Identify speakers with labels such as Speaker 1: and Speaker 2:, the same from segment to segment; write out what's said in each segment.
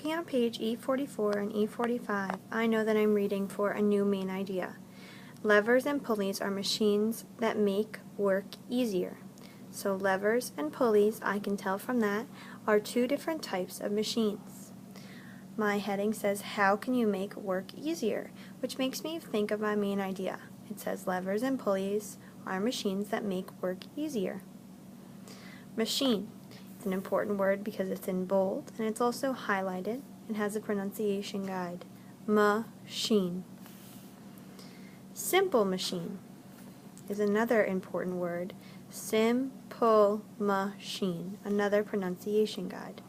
Speaker 1: Looking at page E44 and E45, I know that I'm reading for a new main idea. Levers and pulleys are machines that make work easier. So levers and pulleys, I can tell from that, are two different types of machines. My heading says, how can you make work easier? Which makes me think of my main idea. It says levers and pulleys are machines that make work easier. Machine. It's an important word because it's in bold and it's also highlighted and has a pronunciation guide. Machine. Simple machine is another important word. Simple machine, another pronunciation guide.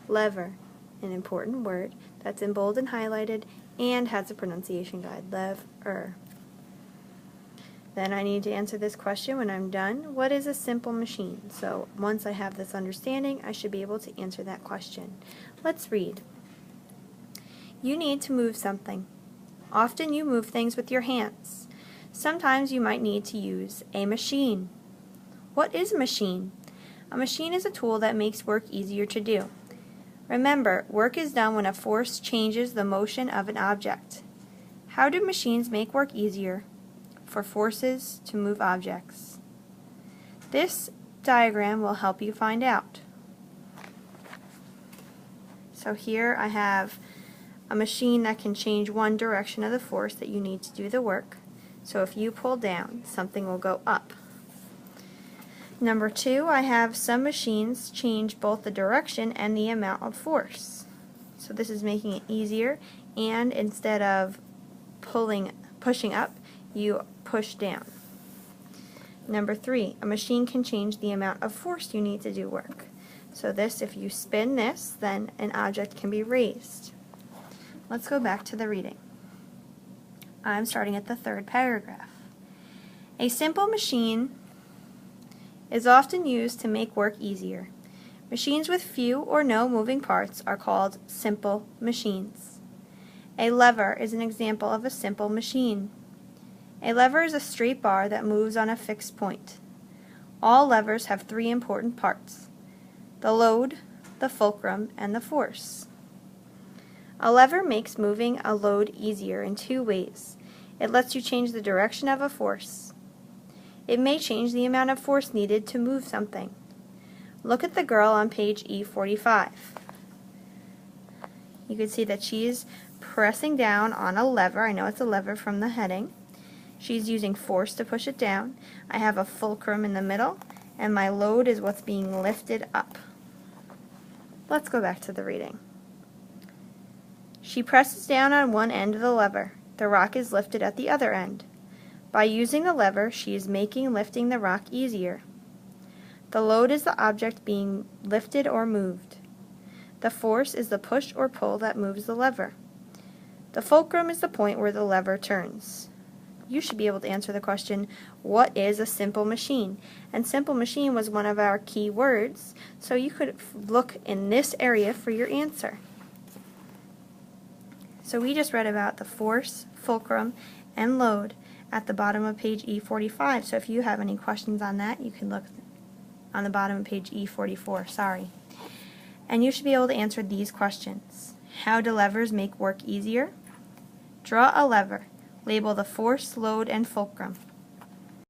Speaker 1: Lever, an important word that's in bold and highlighted and has a pronunciation guide. Lever. Then I need to answer this question when I'm done. What is a simple machine? So once I have this understanding, I should be able to answer that question. Let's read. You need to move something. Often you move things with your hands. Sometimes you might need to use a machine. What is a machine? A machine is a tool that makes work easier to do. Remember, work is done when a force changes the motion of an object. How do machines make work easier? For forces to move objects. This diagram will help you find out. So here I have a machine that can change one direction of the force that you need to do the work. So if you pull down, something will go up. Number 2, I have some machines change both the direction and the amount of force. So this is making it easier, and instead of pushing up, you push down. Number 3, a machine can change the amount of force you need to do work. So this, if you spin this, then an object can be raised. Let's go back to the reading. I'm starting at the 3rd paragraph. A simple machine is often used to make work easier. Machines with few or no moving parts are called simple machines. A lever is an example of a simple machine. A lever is a straight bar that moves on a fixed point. All levers have 3 important parts: the load, the fulcrum, and the force. A lever makes moving a load easier in 2 ways. It lets you change the direction of a force. It may change the amount of force needed to move something. Look at the girl on page E45. You can see that she's pressing down on a lever. I know it's a lever from the heading. She's using force to push it down. I have a fulcrum in the middle, and my load is what's being lifted up. Let's go back to the reading. She presses down on one end of the lever. The rock is lifted at the other end. By using the lever, she is making lifting the rock easier. The load is the object being lifted or moved. The force is the push or pull that moves the lever. The fulcrum is the point where the lever turns. You should be able to answer the question, what is a simple machine? And simple machine was one of our key words, so you could look in this area for your answer. So we just read about the force, fulcrum, and load at the bottom of page E45. So if you have any questions on that, you can look on the bottom of page E44, And you should be able to answer these questions. How do levers make work easier? Draw a lever. Label the force, load, and fulcrum.